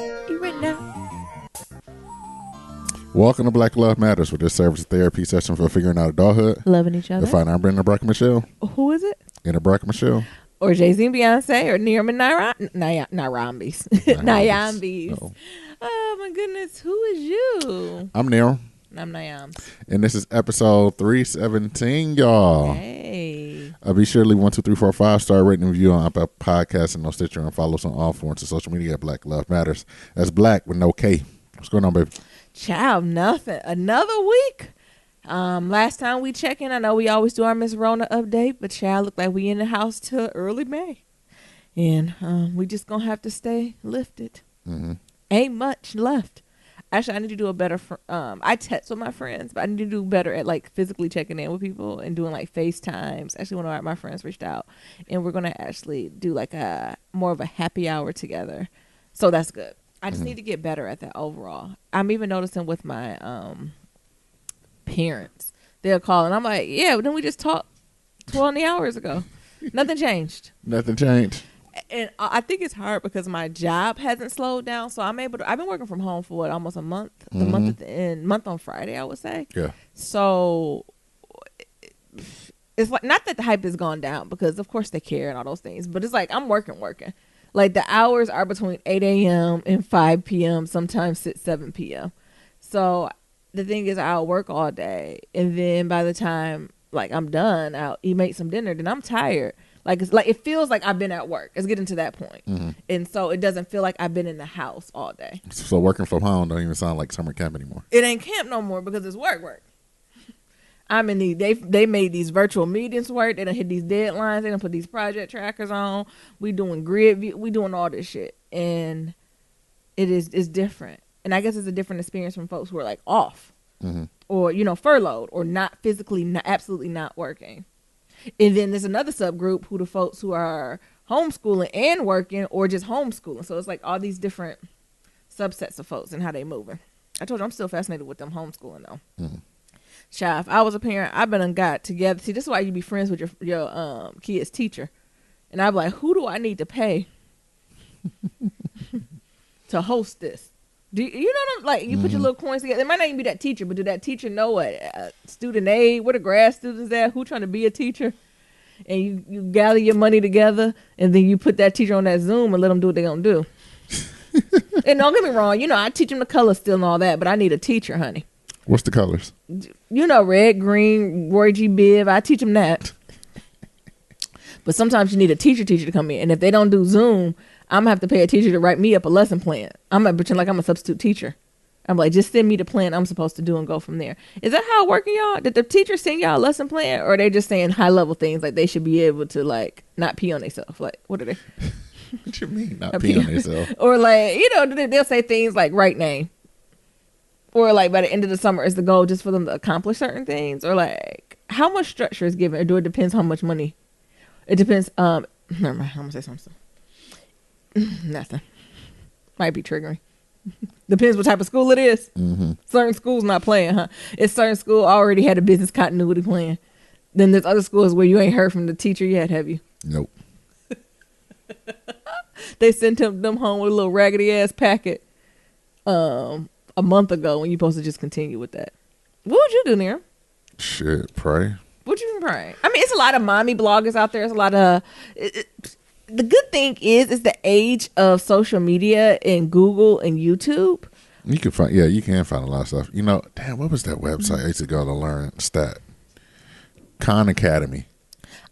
You ready now? Welcome to Black Love Matters, with this service therapy session for figuring out adulthood. Loving each other. To find out, I'm Brenda Bracken Michelle. Who is it? Anna Bracken Michelle. Or Jay-Z and Beyonce or Nearm and Nyambis. Nyambis. Oh my goodness. Who is you? I'm Neil. I'm Nyambs. And this is episode 317, y'all. Hey. Be sure to leave 1, 2, 3, 4, 5-star rating and review on Apple Podcasts and on Stitcher, and follow us on all forms of social media at Black Love Matters. That's Black with no K. What's going on, baby? Child, nothing. Another week. Last time we check in, I know we always do our Miss Rona update, but child, look like we in the house till early May. And we just gonna have to stay lifted. Mm-hmm. Ain't much left. Actually, I need to do a better. I text with my friends, but I need to do better at like physically checking in with people and doing like FaceTimes. Actually, one of my friends reached out, and we're gonna actually do like a more of a happy hour together. So that's good. I just need to get better at that overall. I'm even noticing with my parents, they'll call and I'm like, yeah, but then we just talked 20 hours ago. Nothing changed. Nothing changed. And I think it's hard because my job hasn't slowed down, so I'm able to. I've been working from home for almost a month. The month at the end, month on Friday, I would say. Yeah. So it's like, not that the hype has gone down, because of course they care and all those things, but it's like I'm working. Like the hours are between 8 a.m. and 5 p.m. Sometimes 6, 7 p.m. So the thing is, I'll work all day, and then by the time like I'm done, I'll make some dinner. Then I'm tired. Like it's like it feels like I've been at work. It's getting to that point, and so it doesn't feel like I've been in the house all day. So working from home don't even sound like summer camp anymore. It ain't camp no more because it's work. I'm in the they made these virtual meetings work. They done hit these deadlines. They done put these project trackers on. We doing grid view. We doing all this shit, and it's different. And I guess it's a different experience from folks who are like off, or furloughed, or not physically, absolutely not working. And then there's another subgroup who the folks who are homeschooling and working, or just homeschooling. So it's like all these different subsets of folks and how they moving. I told you I'm still fascinated with them homeschooling though. Child, if I was a parent, I've been and got together. See, this is why you be friends with your kid's teacher. And I'd be like, who do I need to pay to host this? Do you know what I'm like? You put your little coins together. It might not even be that teacher, but do that teacher know what student aid, where the grad students at, who trying to be a teacher? And you gather your money together, and then you put that teacher on that Zoom and let them do what they're going to do. And don't get me wrong, I teach them the colors still and all that, but I need a teacher, honey. What's the colors? Red, green, Roy G. Biv. I teach them that. But sometimes you need a teacher to come in. And if they don't do Zoom, I'm going to have to pay a teacher to write me up a lesson plan. I'm going to pretend like I'm a substitute teacher. I'm like, just send me the plan I'm supposed to do and go from there. Is that how it working, y'all? Did the teacher send y'all a lesson plan? Or are they just saying high-level things like they should be able to, like, not pee on themselves? Like, what are they? What you mean, not pee on themselves? Or, like, they'll say things like right name. Or, like, by the end of the summer is the goal just for them to accomplish certain things? Or, like, how much structure is given? Or it depends how much money? It depends. Never mind. I'm going to say something. Nothing. Might be triggering. Depends what type of school it is. Certain schools not playing, huh? It's certain school already had a business continuity plan. Then there's other schools where you ain't heard from the teacher yet, have you? Nope. They sent them home with a little raggedy ass packet a month ago when you supposed to just continue with that. What would you do, Nira? Shit, pray. What you been praying? I mean, it's a lot of mommy bloggers out there. It's a lot of... The good thing is the age of social media and Google and YouTube. You can find, you can find a lot of stuff. Damn, what was that website I used to go to learn stat? Khan Academy.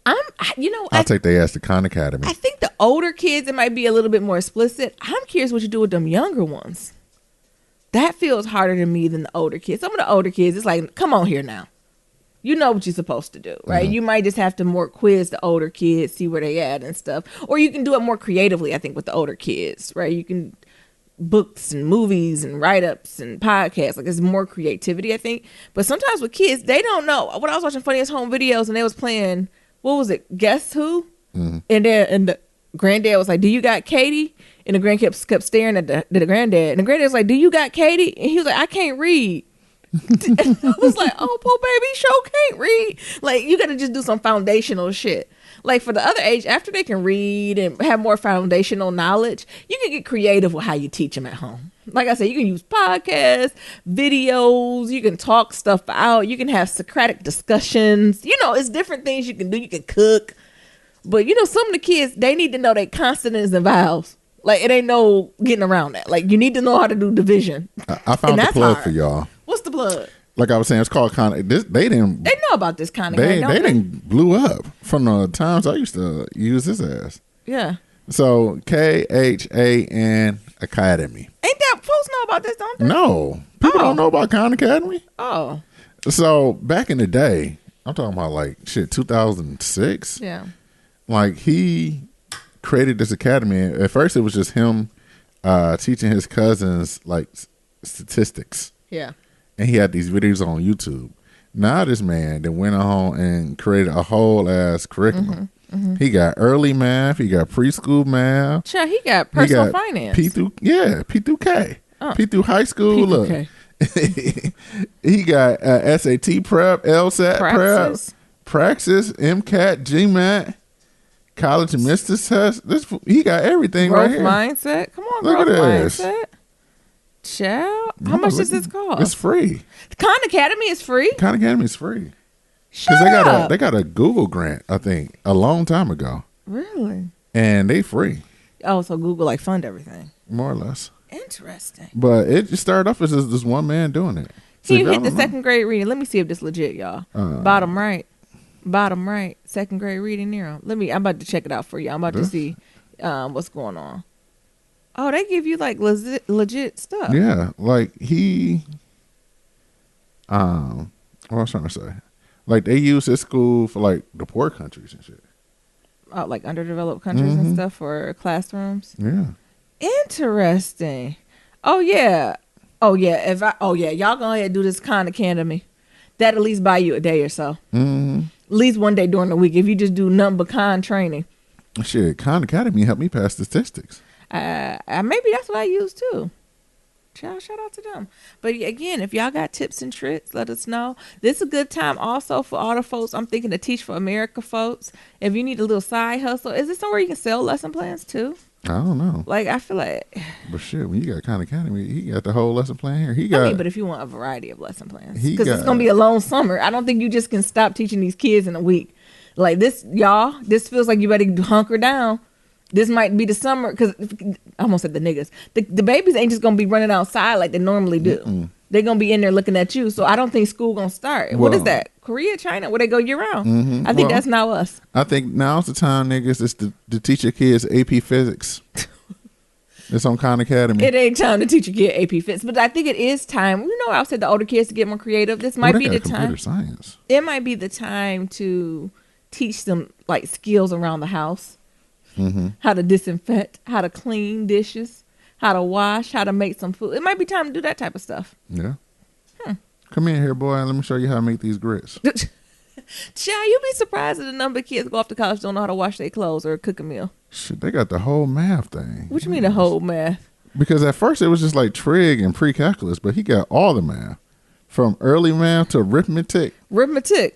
I'll take their ass to Khan Academy. I think the older kids, it might be a little bit more explicit. I'm curious what you do with them younger ones. That feels harder to me than the older kids. Some of the older kids, it's like, come on here now. You know what you're supposed to do, right? You might just have to more quiz the older kids, see where they at and stuff. Or you can do it more creatively, I think, with the older kids, right? You can books and movies and write-ups and podcasts. Like, there's more creativity, I think. But sometimes with kids, they don't know. When I was watching Funniest Home Videos and they was playing, what was it, Guess Who? And the granddad was like, do you got Katie? And the grandkids kept staring at the granddad. And the granddad was like, do you got Katie? And he was like, I can't read. And I was like, oh, poor baby, sure can't read. Like, you gotta just do some foundational shit. Like for the other age, after they can read and have more foundational knowledge, you can get creative with how you teach them at home. Like I said, you can use podcasts, videos, you can talk stuff out, you can have Socratic discussions. You know, it's different things you can do. You can cook. But you know, some of the kids, they need to know their consonants and vowels. Like it ain't no getting around that. Like you need to know how to do division. I found the plug for y'all. What's the plug? Like I was saying, it's called They know about this kind of game. They didn't blew up from the times I used to use this as. Yeah. So KHAN Academy. Ain't that folks know about this, don't they? No. People don't know about Khan Academy. Oh. So back in the day, I'm talking about like 2006. Yeah. Like he created this academy. At first, it was just him teaching his cousins like statistics. Yeah. And he had these videos on YouTube. Now this man then went on and created a whole ass curriculum. He got early math. He got preschool math. Sure, he got personal finance. P through K. P through high school. Look. He got SAT prep, LSAT prep, Praxis, MCAT, GMAT. College admissions test. He got everything growth right here. Mindset. Come on, look growth at this. Mindset. Child, how much does this cost? It's free. Khan Academy is free. Khan Academy is free. Because they got a Google grant, I think, a long time ago. Really? And they free. Oh, so Google like fund everything. More or less. Interesting. But it just started off as this one man doing it. So you hit the second grade reading. Let me see if this legit, y'all. Bottom right, second grade reading there. I'm about to check it out for you. I'm about to see what's going on. Oh, they give you like legit stuff. Yeah, like what I was trying to say, like they use this school for like the poor countries and shit. Oh, like underdeveloped countries and stuff for classrooms. Yeah. Interesting. Oh yeah. Y'all go ahead and do this Khan Academy. That at least buy you a day or so. At least one day during the week. If you just do nothing but Khan training. Shit, Khan Academy helped me pass statistics. Maybe that's what I use too. Shout out to them. But again, if y'all got tips and tricks, let us know. This is a good time also for all the folks. I'm thinking to Teach for America folks. If you need a little side hustle, is this somewhere you can sell lesson plans too? I don't know. Like I feel like. But shit, when you got Khan Academy, he got the whole lesson plan here. But if you want a variety of lesson plans, because it's gonna be a long summer. I don't think you just can stop teaching these kids in a week. Like this, y'all. This feels like you better hunker down. This might be the summer, because I almost said the niggas. The babies ain't just going to be running outside like they normally do. They're going to be in there looking at you. So I don't think school going to start. What is that? Korea, China, where they go year round? I think that's now us. I think now's the time, niggas, is to teach your kids AP Physics. It's on Khan Academy. It ain't time to teach your kid AP Physics. But I think it is time. You know, I said the older kids to get more creative. This might be the time. Computer science. It might be the time to teach them like skills around the house. How to disinfect, how to clean dishes, how to wash, how to make some food. It might be time to do that type of stuff. Yeah. Come in here, boy, and let me show you how to make these grits. Child, you'll be surprised at the number of kids go off to college don't know how to wash their clothes or cook a meal. Shit, they got the whole math thing. What you mean the whole math? Because at first it was just like trig and pre-calculus, but he got all the math. From early math to arithmetic.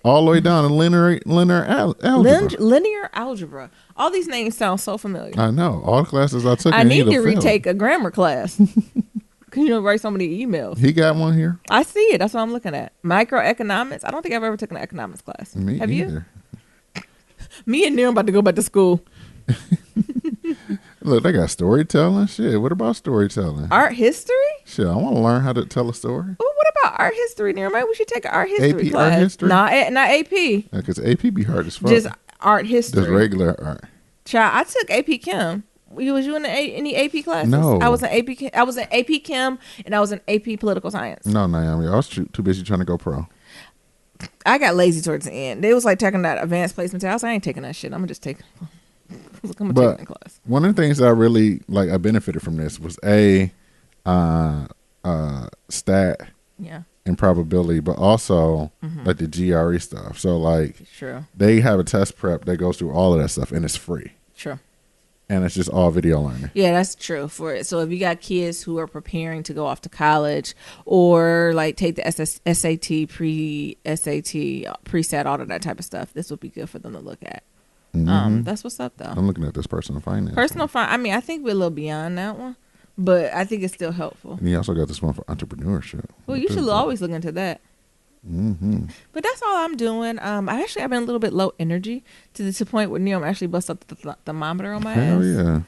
All the way down to linear algebra. Linear algebra. All these names sound so familiar. I know. All the classes I took. I need to retake a grammar class. Because you write so many emails. He got one here. I see it. That's what I'm looking at. Microeconomics. I don't think I've ever taken an economics class. Me Have either. You? Me and Neil about to go back to school. Look, they got storytelling. Shit, what about storytelling? Art history? Shit, I want to learn how to tell a story. Well, what about art history, Neil? Maybe we should take an art history AP class. art history? Not AP. Because AP be hard as fuck. Just art history. Just regular art. Child, I took AP Chem. Was you in any AP classes? No. I was in AP Chem. I was in AP Chem, and I was in AP Political Science. No, Naomi. I was too busy trying to go pro. I got lazy towards the end. They was like taking that advanced placement test. I ain't taking that shit. I'm gonna just take. I'm gonna take that class. One of the things that I really like, I benefited from this was stat, and probability, but also like the GRE stuff. So like, they have a test prep that goes through all of that stuff, and it's free. True. And it's just all video learning. Yeah, that's true. So if you got kids who are preparing to go off to college or like take the SAT, pre-SAT, pre-SAT, all of that type of stuff, this would be good for them to look at. That's what's up though. I'm looking at this personal finance. I mean, I think we're a little beyond that one, but I think it's still helpful. And you also got this one for entrepreneurship. Well, you should always look into that. Mm-hmm. But that's all I'm doing. I've been a little bit low energy to the point where Neil actually bust up the thermometer on my ass. Hell yeah.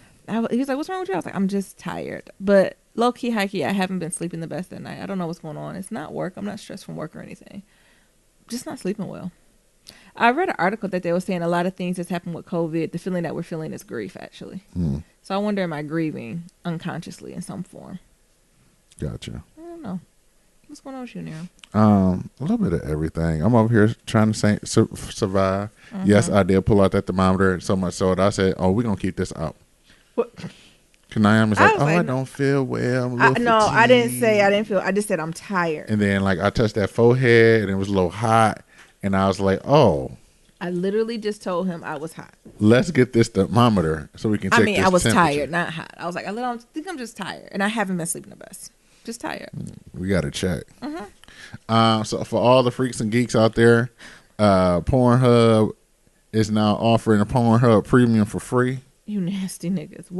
He was like, "What's wrong with you?" I was like, "I'm just tired." But low key, high key, I haven't been sleeping the best at night. I don't know what's going on. It's not work. I'm not stressed from work or anything. Just not sleeping well. I read an article that they were saying a lot of things that's happened with COVID. The feeling that we're feeling is grief, actually. So I wonder, am I grieving unconsciously in some form? Gotcha. I don't know. What's going on with you, Nero? A little bit of everything. I'm over here trying to survive. Yes, I did pull out that thermometer so much so that I said, "Oh, we're gonna keep this out." What? Kanayam is like, I don't feel well. I'm a little fatigued. I didn't say I didn't feel. I just said I'm tired. And then like I touched that forehead and it was a little hot, and I was like, "Oh." I literally just told him I was hot. Let's get this thermometer so we can check this I was temperature. tired, not hot. I was like, I think I'm just tired, and I haven't been sleeping the best. Just tired. We got to check. So for all the freaks and geeks out there, Pornhub is now offering a Pornhub Premium for free. You nasty niggas.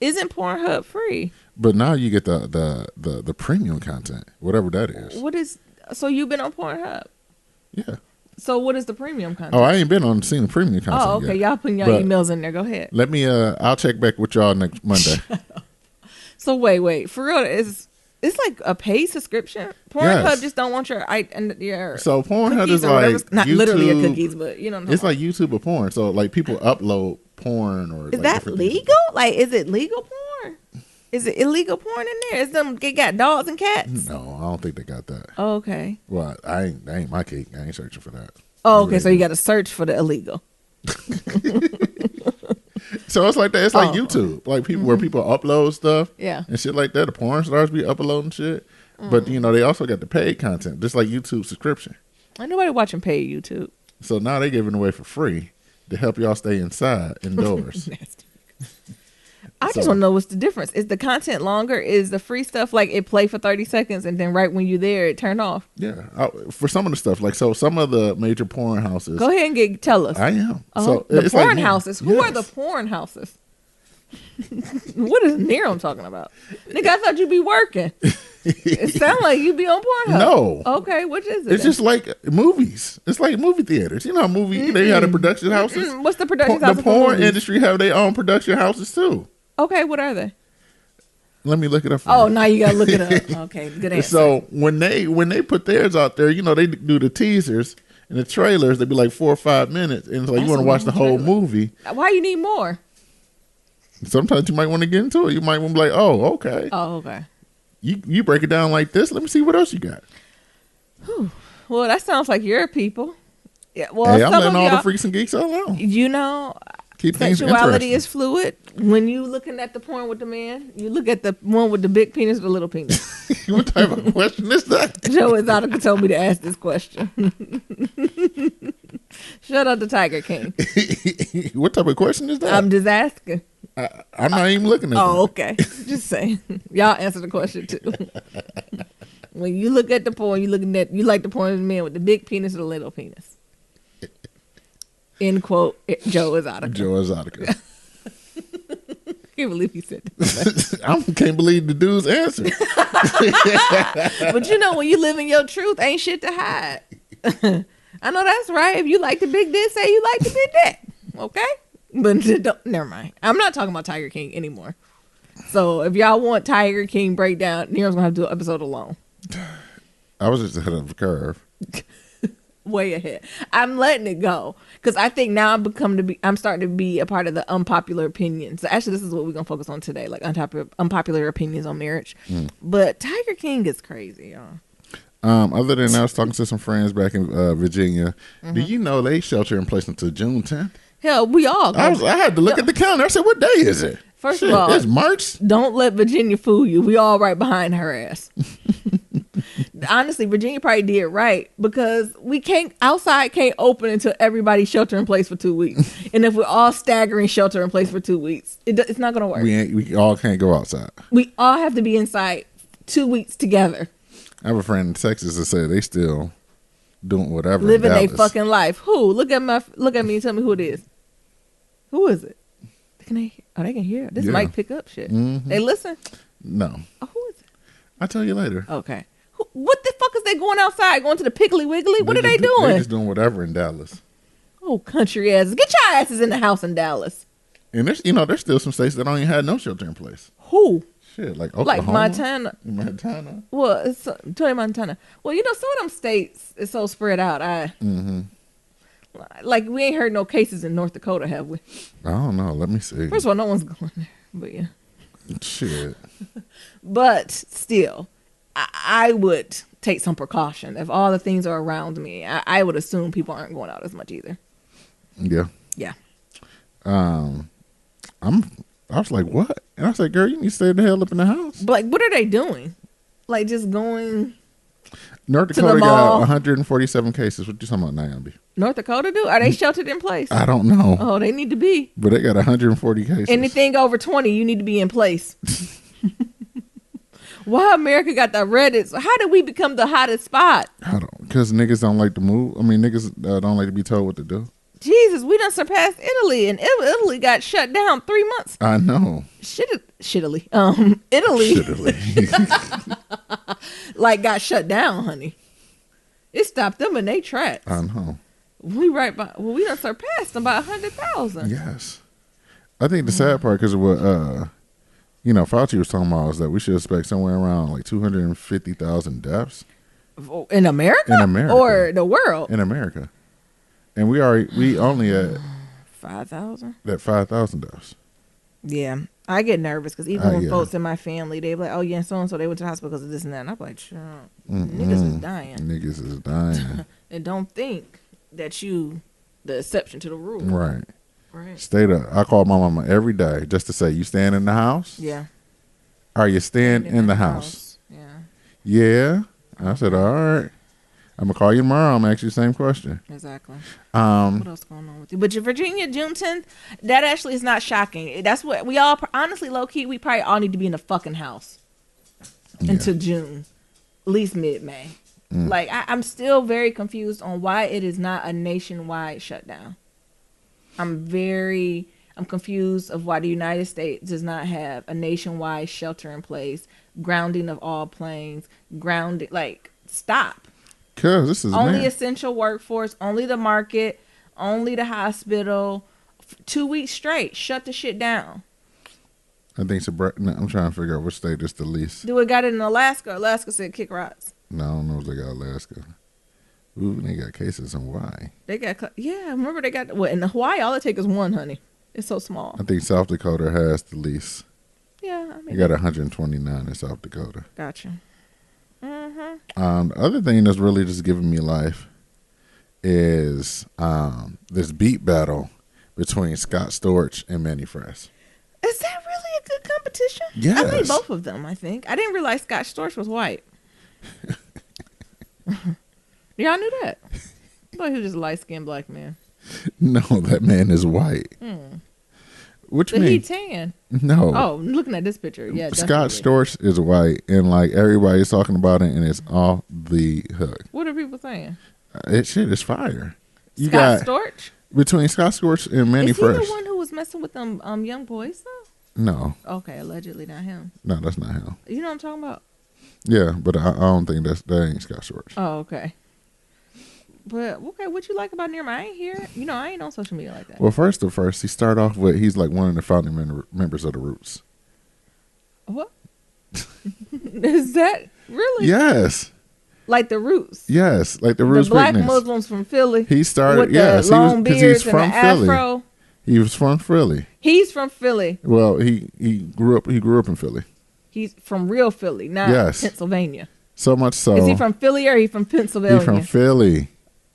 Isn't Pornhub free? But now you get the premium content, whatever that is. So you've been on Pornhub? Yeah. So what is the premium content? Oh, I ain't been seeing the premium content. Oh, okay. Yet. Y'all putting your emails in there. Go ahead. Let me. I'll check back with y'all next Monday. So wait. For real, it's like a paid subscription. Pornhub just don't want your So Pornhub is like not YouTube, literally your cookies, but you know. It's like YouTube or porn. So like people upload porn or. Is that legal? Like, is it legal porn? Is it illegal porn in there? They got dogs and cats? No, I don't think they got that. Oh, okay. Well, that ain't my cake. I ain't searching for that. Oh, okay. So you got to search for the illegal. So it's like that. It's like YouTube, like people where people upload stuff, and shit like that. The porn stars be uploading shit, but they also got the paid content, just like YouTube subscription. Ain't nobody watching paid YouTube. So now they giving away for free to help y'all stay indoors. I just want to know what's the difference. Is the content longer? Is the free stuff like it play for 30 seconds and then right when you're there it turn off? Yeah, for some of the stuff, like some of the major porn houses. Go ahead and tell us. I am. So the porn houses. Who are the porn houses? What is Nero talking about? Nigga, I thought you'd be working. It sounds like you be on Pornhub. No. Okay, which is it? It's just like movies. It's like movie theaters. You know how they have the production houses? What's the production houses? The porn industry have their own production houses too. Okay, what are they? Let me look it up for you. Now you gotta look it up. Okay, good answer. So when they put theirs out there, they do the teasers and the trailers. They be like 4 or 5 minutes, and it's like you want to watch the whole movie. Why you need more? Sometimes you might want to get into it. You might want to be like, oh, okay. Oh, okay. You break it down like this. Let me see what else you got. Whew. Well, that sounds like your people. Yeah. Well, hey, I'm letting all the freaks and geeks all out. Keep sexuality is fluid. When you looking at the porn with the man, you look at the one with the big penis or the little penis. What type of question is that? Joe Exotica told me to ask this question. Shut up, the Tiger King. What type of question is that? I'm just asking. I'm not even looking at Oh, okay. Just saying. Y'all answer the question too. When you look at the porn, you like the porn of the man with the big penis or the little penis. End quote. Joe Exotica. Joe Exotica. Can't believe he said that. I can't believe the dude's answer. But when you live in your truth, ain't shit to hide. I know that's right. If you like the big dick, say you like the big dick. Okay? But never mind. I'm not talking about Tiger King anymore. So if y'all want Tiger King breakdown, Nero's going to have to do an episode alone. I was just ahead of the curve. Way ahead. I'm letting it go because I think now I'm starting to be a part of the unpopular opinions. So actually, this is what we're gonna focus on today, like unpopular opinions on marriage. But Tiger King is crazy, y'all. Other than that, I was talking to some friends back in Virginia. Do you know they shelter in place until June 10th? Hell, we all. I had to look at the calendar. I said, "What day is it?" First of all, it's March. Don't let Virginia fool you. We all right behind her ass. Honestly, Virginia probably did right because outside can't open until everybody's shelter in place for 2 weeks. And if we're all staggering shelter in place for 2 weeks, it's not going to work. We all can't go outside. We all have to be inside 2 weeks together. I have a friend in Texas that said they still doing whatever. Living their fucking life. Who? Look at me and tell me who it is. Who is it? Can they? Oh, they can hear. This mic pick up shit. Mm-hmm. They listen. No. Oh, who is it? I'll tell you later. Okay. What the fuck is they going outside? Going to the Piggly Wiggly? What are they doing? They're just doing whatever in Dallas. Oh, country asses. Get your asses in the house in Dallas. And there's still some states that don't even have no shelter in place. Who? Shit, like Oklahoma. Like Montana. Well, it's Tony Montana. Well, some of them states is so spread out. Like, we ain't heard no cases in North Dakota, have we? I don't know. Let me see. First of all, no one's going there. But yeah. Shit. But still, I would take some precaution. If all the things are around me, I would assume people aren't going out as much either. Yeah. Yeah. I was like, what? And I was like, girl, you need to stay the hell up in the house. But like, what are they doing? Like, just going North Dakota got 147 cases. What you talking about, Naomi? North Dakota do? Are they sheltered in place? I don't know. Oh, they need to be. But they got 140 cases. Anything over 20, you need to be in place. Why America got the reddest? How did we become the hottest spot? Because niggas don't like to move. I mean, niggas don't like to be told what to do. Jesus, we done surpassed Italy, and Italy got shut down 3 months. I know. Italy. Like, got shut down, honey. It stopped them in their tracks. I know. We done surpassed them by 100,000. Yes. I think the sad part, because of what Fauci was talking about, is that we should expect somewhere around like 250,000 deaths in America. Or the world. In America. And we only at 5,000. That 5,000 deaths. Yeah, I get nervous because even when folks in my family, they be like, "Oh yeah, so and so they went to the hospital because of this and that." And I'm like, "Sure, niggas is dying. Niggas is dying." And don't think that you the exception to the rule. Right. Right. Stay up. I call my mama every day just to say, "You staying in the house?" Yeah. Are you staying in the house? Yeah. Yeah. I said, all right. I'm going to call you tomorrow. I'm going to ask you the same question. Exactly. What else going on with you? But your Virginia Juneteenth, that actually is not shocking. That's what we all, honestly, low-key, we probably all need to be in the fucking house until June, at least mid-May. Like, I'm still very confused on why it is not a nationwide shutdown. I'm confused of why the United States does not have a nationwide shelter in place, grounding of all planes, stop. Because this is only essential workforce, only the market, only the hospital. 2 weeks straight, shut the shit down. I think I'm trying to figure out which state is the least. Do it got it in Alaska? Alaska said kick rocks. No, I don't know if they got Alaska. Ooh, they got cases in Hawaii. Remember they got in Hawaii. All it takes is one, honey. It's so small. I think South Dakota has the least. Yeah, you got 129 in South Dakota. Gotcha. The other thing that's really just giving me life is this beat battle between Scott Storch and Manny Fresh. Is that really a good competition? Yes. I think both of them, I think. I didn't realize Scott Storch was white. Y'all knew that? I thought he was just a light-skinned black man. No, that man is white. Which means he tan? No. Oh, I'm looking at this picture. Yeah, Scott Storch is white, and like everybody's talking about it, and it's off the hook. What are people saying? Shit is fire. Scott Storch? Between Scott Storch and Manny Fresh. Is he the one who was messing with them young boys though? No. Okay, allegedly not him. No, that's not him. You know what I'm talking about? Yeah, but I don't think that ain't Scott Storch. Oh, okay. But okay, what you like about Nirma? I ain't here. I ain't on social media like that. Well, first, he started off with he's like one of the founding members of the Roots. What? Is that really? Yes. Like the Roots. Yes, like the Roots. The black Muslims from Philly. He started. With the long beards and the afro. He was from Philly. He's from Philly. Well, he grew up in Philly. He's from real Philly, not Pennsylvania. So much so. Is he from Philly or he from Pennsylvania? He's from Philly.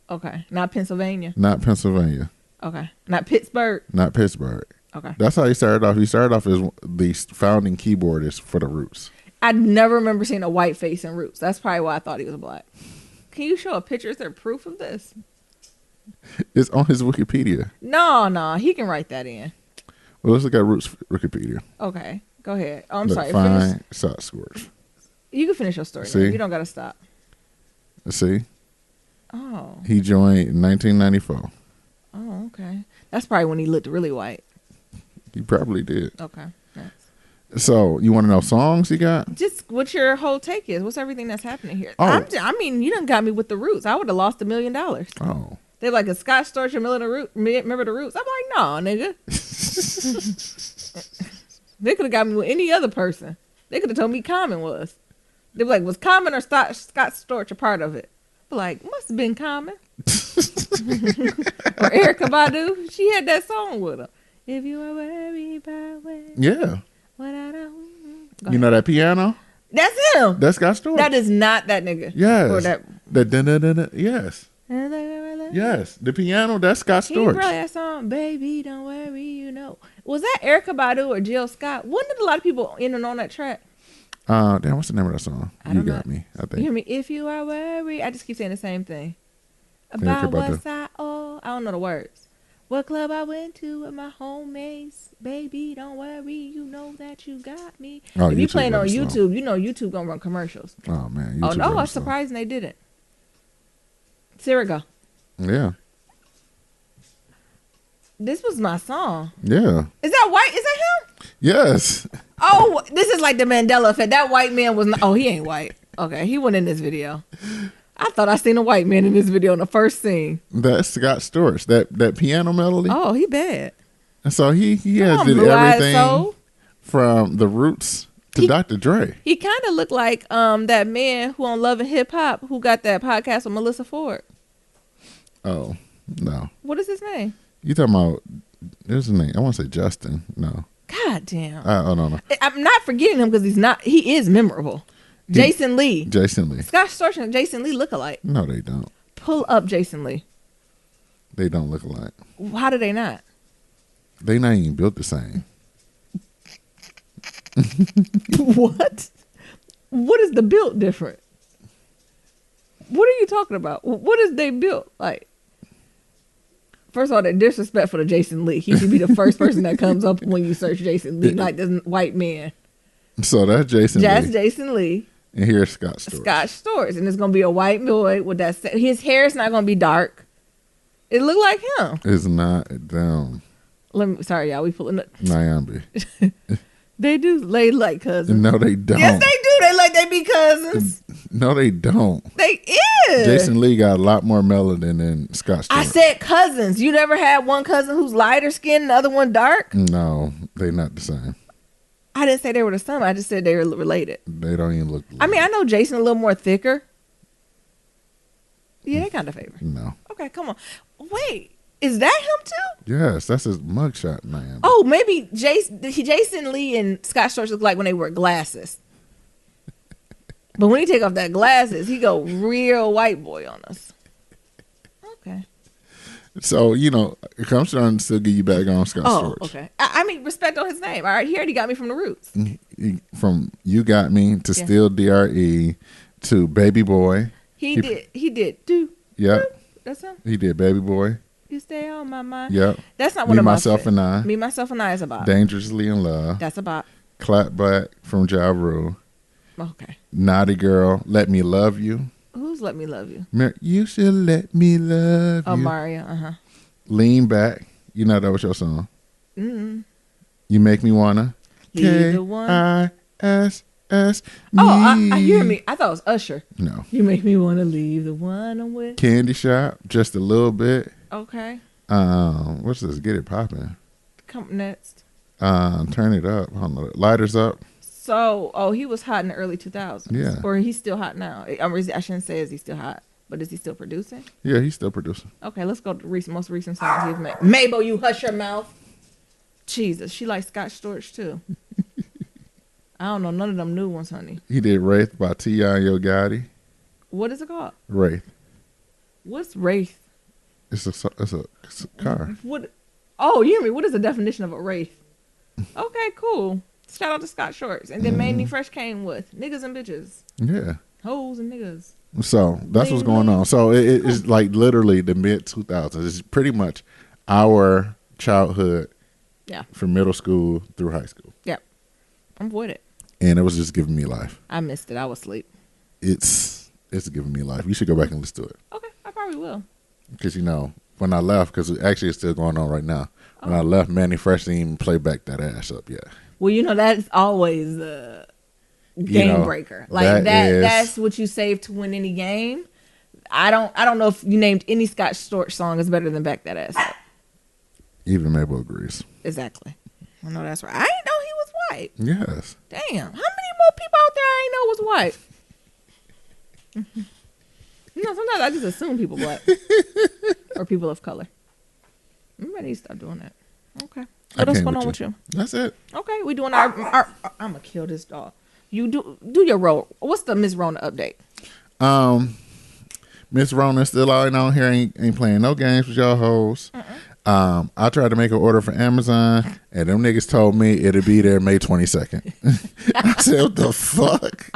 Okay, not Pennsylvania. Not Pennsylvania. Okay, not Pittsburgh. Not Pittsburgh. Okay. That's how he started off. He started off as the founding keyboardist for the Roots. I never remember seeing a white face in Roots. That's probably why I thought he was black. Can you show a picture? Is there proof of this? It's on his Wikipedia. No, he can write that in. Well, let's look at Roots Wikipedia. Okay, go ahead. Oh, I'm sorry. Fine, Scott Storch. You can finish your story. See? You don't got to stop. See? Oh. He joined in 1994. Oh, okay. That's probably when he looked really white. He probably did. Okay. Nice. So, you want to know songs he got? Just what your whole take is. What's everything that's happening here? Oh. I mean, you done got me with the Roots. I would have lost $1 million. Oh. They're like, a Scott Storch and remember the Roots? I'm like, no, nigga. They could have got me with any other person. They could have told me Common was. They were like, was Common or Scott Storch a part of it? I'm like, must have been Common. Or Erykah Badu. She had that song with her. If you are worried about what. Yeah. What I don't. You know that piano? That's him. That's Scott Storch. That is not that nigga. Yes. Or that. Yes. Yes. The piano, that's Scott He Storch. wrote that song, Baby, Don't Worry, you know. Was that Erykah Badu or Jill Scott? Wasn't it a lot of people in and on that track? Damn, what's the name of that song? You got me, I think. You hear me? If you are worried. I just keep saying the same thing. About what I owe. I don't know the words. What club I went to with my homies. Baby, don't worry. You know that you got me. Oh, if you playing on YouTube, you know YouTube going to run commercials. Oh, man. YouTube no, I'm surprised they didn't. Here we go. Yeah. This was my song. Yeah. Is that white? Is that him? Yes. Oh, this is like the Mandela effect. That white man was not. Oh, he ain't white. Okay, he went in this video. I thought I seen a white man in this video in the first scene. That's Scott Storch. That piano melody. Oh, he bad. And so he has did everything from the Roots to Dr. Dre. He kind of looked like that man who on Love and Hip Hop who got that podcast with Melissa Ford. Oh, no. What is his name? You talking about, there's his name. I want to say Justin. No. God damn. Oh, no. I'm not forgetting him because he is memorable. Jason Lee. Scott Storch and Jason Lee look alike. No, they don't. Pull up Jason Lee. They don't look alike. How do they not? They not even built the same. What? What is the build different? What are you talking about? What is they built like? First of all, the disrespectful to Jason Lee. He should be the first person that comes up when you search Jason Lee, like this white man. So that's Jason Lee. That's Jason Lee. And here's Scott Storch. Scott Storch. And it's going to be a white boy with that. His hair is not going to be dark. It look like him. It's not down. Sorry, y'all. We pulling up. Nyambi. They do lay like cousins. No, they don't. Yes, they do. They like they be cousins. No, they don't. They is. Jason Lee got a lot more melanin than Scott Storch. I said cousins. You never had one cousin who's lighter skinned and the other one dark? No, they not the same. I didn't say they were the same. I just said they were related. They don't even look. I mean, I know Jason a little more thicker. Yeah, they kind of favor. No. Okay, come on. Wait, is that him too? Yes, that's his mugshot, man. Oh, maybe Jason Lee and Scott Storch look like when they wear glasses. But when he take off that glasses, he go real white boy on us. Okay. So, I'm trying to still get you back on Scott Storch. Oh, okay. I mean, respect on his name. All right, he already got me from the Roots. From You Got Me to Still DRE to Baby Boy. He did. Yep. That's him. He did Baby Boy. You stay on my mind. Yep. That's not one of my Myself, and I. Me, Myself, and I is about. Dangerously in Love. That's about. Clap Back from Ja Rule. Okay. Naughty Girl, Let Me Love You. Who's Let Me Love You? You should let me love you. Oh, Mario. Uh-huh. Lean Back. You know that was your song. Mm-hmm. You Make Me Wanna. Leave the one. K-I-S-S. Oh, I hear me. I thought it was Usher. No. You make me want to leave the one I'm with. Candy Shop, Just a Little Bit. Okay. What's this? Get It Poppin'. Come next. Turn It Up. Lighters Up. So, he was hot in the early 2000s. Yeah. Or he's still hot now. I shouldn't say is he still hot, but is he still producing? Yeah, he's still producing. Okay, let's go to the most recent songs he's made. Mabel, you hush your mouth. Jesus, she likes Scott Storch too. I don't know none of them new ones, honey. He did Wraith by T.I. and Yo Gotti. What is it called? Wraith. What's Wraith? It's a car. What? Oh, you hear me? What is the definition of a Wraith? Okay, cool. Shout out to Scott Storch. And then mainly Fresh came with niggas and bitches. Yeah. Hoes and niggas. So that's what's going on. So it's like literally the mid 2000s. It's pretty much our childhood. Yeah. From middle school through high school. Yep. I'm with it. And it was just giving me life. I missed it. I was asleep. It's giving me life. You should go back and listen to it. Okay, I probably will. Because, when I left, because actually it's still going on right now. When I left, Manny Fresh didn't even play back that ass up yet. Well, that's always a game breaker. Like that's what you save to win any game. I don't know if you named any Scott Storch song is better than Back That Ass Up. Even Mabel agrees. Exactly. I know that's right. I didn't know he was white. Yes. Damn. How many more people out there I ain't know was white? Sometimes I just assume people black or people of color. Maybe I need to stop doing that. Okay. What else going on with you? That's it. Okay, we doing our I'm gonna kill this dog. You do your role. What's the Miss Rona update? Miss Rona still out on here, ain't playing no games with y'all hoes. I tried to make an order for Amazon, and them niggas told me it'll be there May 22nd. I said, what the fuck?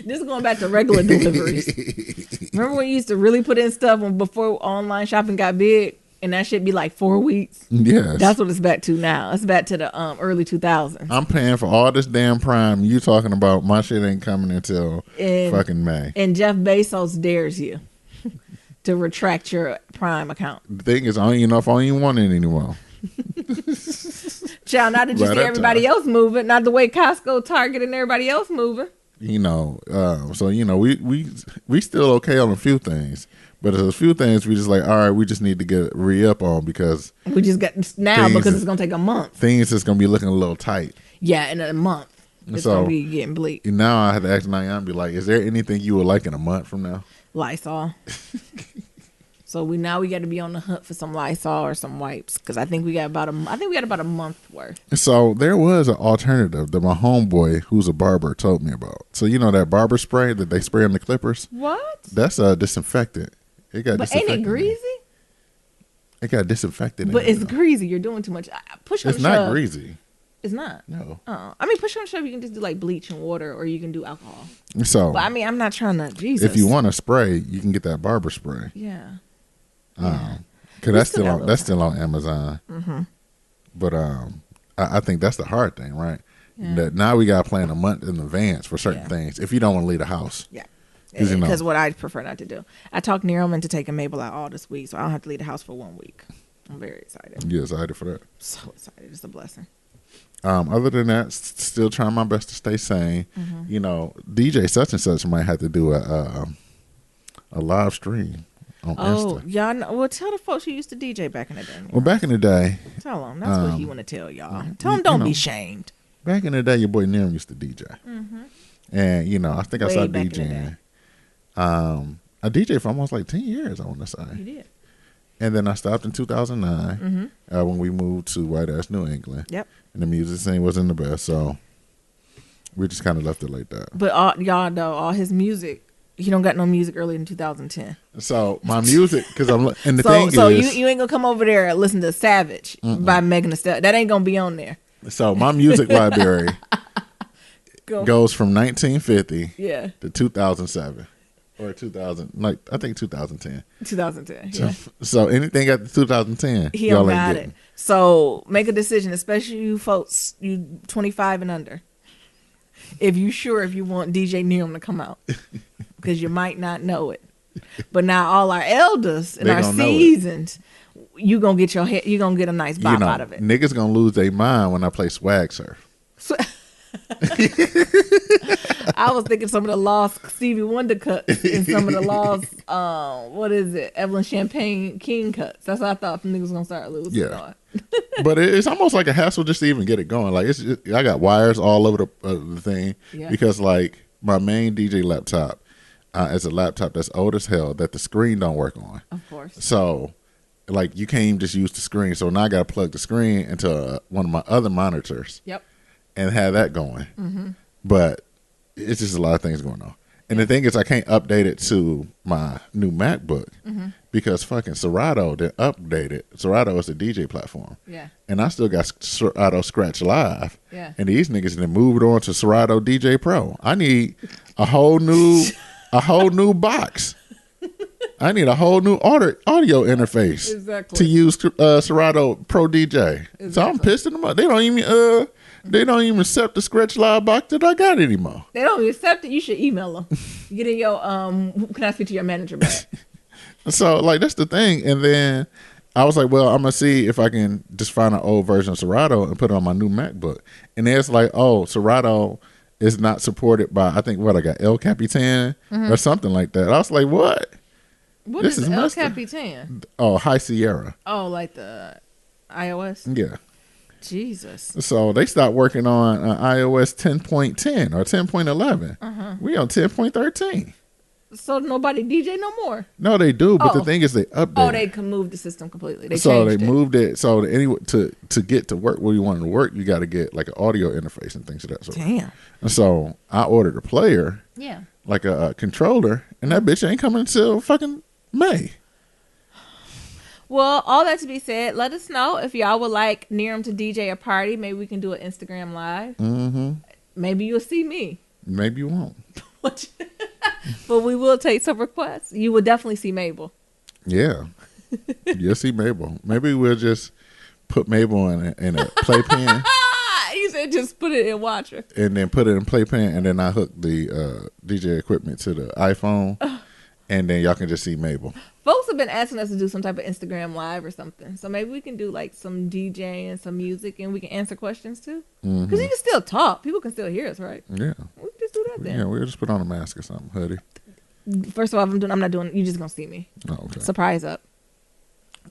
This is going back to regular deliveries. Remember when you used to really put in stuff before online shopping got big, and that shit be like 4 weeks? Yes. That's what it's back to now. It's back to the early 2000s. I'm paying for all this damn Prime. You talking about my shit ain't coming until fucking May. And Jeff Bezos dares you to retract your Prime account. The thing is, I don't even know if I even want it anymore. Child, not that you see everybody else moving, not the way Costco, Target, and everybody else moving. So we still okay on a few things, but there's a few things we just like, all right, we just need to get re-up on because we just got now because it's gonna take a month. Things is gonna be looking a little tight. Yeah, in a month it's gonna be getting bleak. Now I had to ask Nayan and be like, is there anything you would like in a month from now? Lysol. So we got to be on the hunt for some Lysol or some wipes because I think we got about a month worth. So there was an alternative that my homeboy, who's a barber, told me about. So that barber spray that they spray on the clippers. What? That's a disinfectant. It got. But ain't it greasy? It got disinfectant. But it's greasy. You're doing too much. Push on. It's not greasy. It's not. No. Oh, I mean, push on shove. You can just do like bleach and water, or you can do alcohol. So, but I mean, I'm not trying to. Jesus. If you want to spray, you can get that barber spray. Yeah. Cause that's still on Amazon. Mm-hmm. But I think that's the hard thing, right? Yeah. That now we got to plan a month in advance for certain things if you don't want to leave the house. Yeah. Because what I prefer not to do. I talked Nero into taking Mabel out all this week, so I don't have to leave the house for 1 week. I'm very excited. You're excited for that? So excited. It's a blessing. Other than that, still trying my best to stay sane. Mm-hmm. DJ such and such might have to do a live stream on Insta. Y'all know, well, tell the folks you used to DJ back in the day. Well, back in the day. Tell them. That's what he want to tell y'all. Tell them don't be shamed. Back in the day, your boy Nim used to DJ. Mm-hmm. And, I think I started DJing. I DJed for almost like 10 years, I want to say. You did. And then I stopped in 2009 when we moved to White Ass New England. Yep. And the music scene wasn't the best, so we just kind of left it like that. But y'all know all his music. He don't got no music early in 2010. So my music, because I'm and the so you ain't gonna come over there and listen to Savage by Megan Thee Stallion. That ain't gonna be on there. So my music library goes from 1950 to 2007 or 2000, like I think 2010. 2010. Yeah. So anything after 2010, he don't got it. So make a decision, especially you folks, you 25 and under. If you want DJ Neum to come out, because you might not know it. But now all our elders and our seasons, you gonna get a nice bop out of it. Niggas gonna lose their mind when I play Swag Surf. I was thinking some of the lost Stevie Wonder cuts and some of the lost Evelyn Champagne King cuts. That's what I thought niggas gonna start losing. Yeah. But it's almost like a hassle just to even get it going. Like I got wires all over the thing because like my main DJ laptop is a laptop that's old as hell that the screen don't work on. Of course. So like you can't even just use the screen. So now I got to plug the screen into one of my other monitors. Yep. And have that going. Mm-hmm. But it's just a lot of things going on. And the thing is, I can't update it to my new MacBook because fucking Serato didn't update it. Serato is the DJ platform. Yeah. And I still got Serato Scratch Live. Yeah. And these niggas then moved on to Serato DJ Pro. I need a whole new box. I need a whole new audio interface to use Serato Pro DJ. Exactly. So I'm pissing them off. They don't even accept the Scratch Live box that I got anymore. They don't accept it. You should email them. Get in your can I speak to your manager back? So like that's the thing. And then I was like, well, I'm gonna see if I can just find an old version of Serato and put it on my new MacBook. And it's like, oh, Serato is not supported by, I think what I got, El Capitan or something like that. I was like, what? What is El Capitan? Oh, High Sierra. Oh, like the iOS? Yeah. Jesus. So they stopped working on iOS 10.10 or 10.11. We on 10.13. So nobody DJ no more? No, they do. But the thing is, they updated. Oh, they can move the system completely. So they moved it. So anyway, to get to work where you want it to work, you got to get like an audio interface and things of that sort. Damn. And so I ordered a player. Yeah. Like a controller, and that bitch ain't coming until fucking May. Well, all that to be said, let us know if y'all would like Niram to DJ a party. Maybe we can do an Instagram live. Mm-hmm. Maybe you'll see me. Maybe you won't. But we will take some requests. You will definitely see Mabel. Yeah. You'll see Mabel. Maybe we'll just put Mabel in a playpen. You said just put it in Watcher. And then put it in playpen, and then I hook the DJ equipment to the iPhone, and then y'all can just see Mabel. Folks have been asking us to do some type of Instagram live or something. So maybe we can do like some DJ and some music, and we can answer questions too. Because you can still talk. People can still hear us, right? Yeah. We can just do that then. Yeah, we'll just put on a mask or something, hoodie. First of all, I'm not doing. You're just gonna see me. Oh, okay. Surprise up.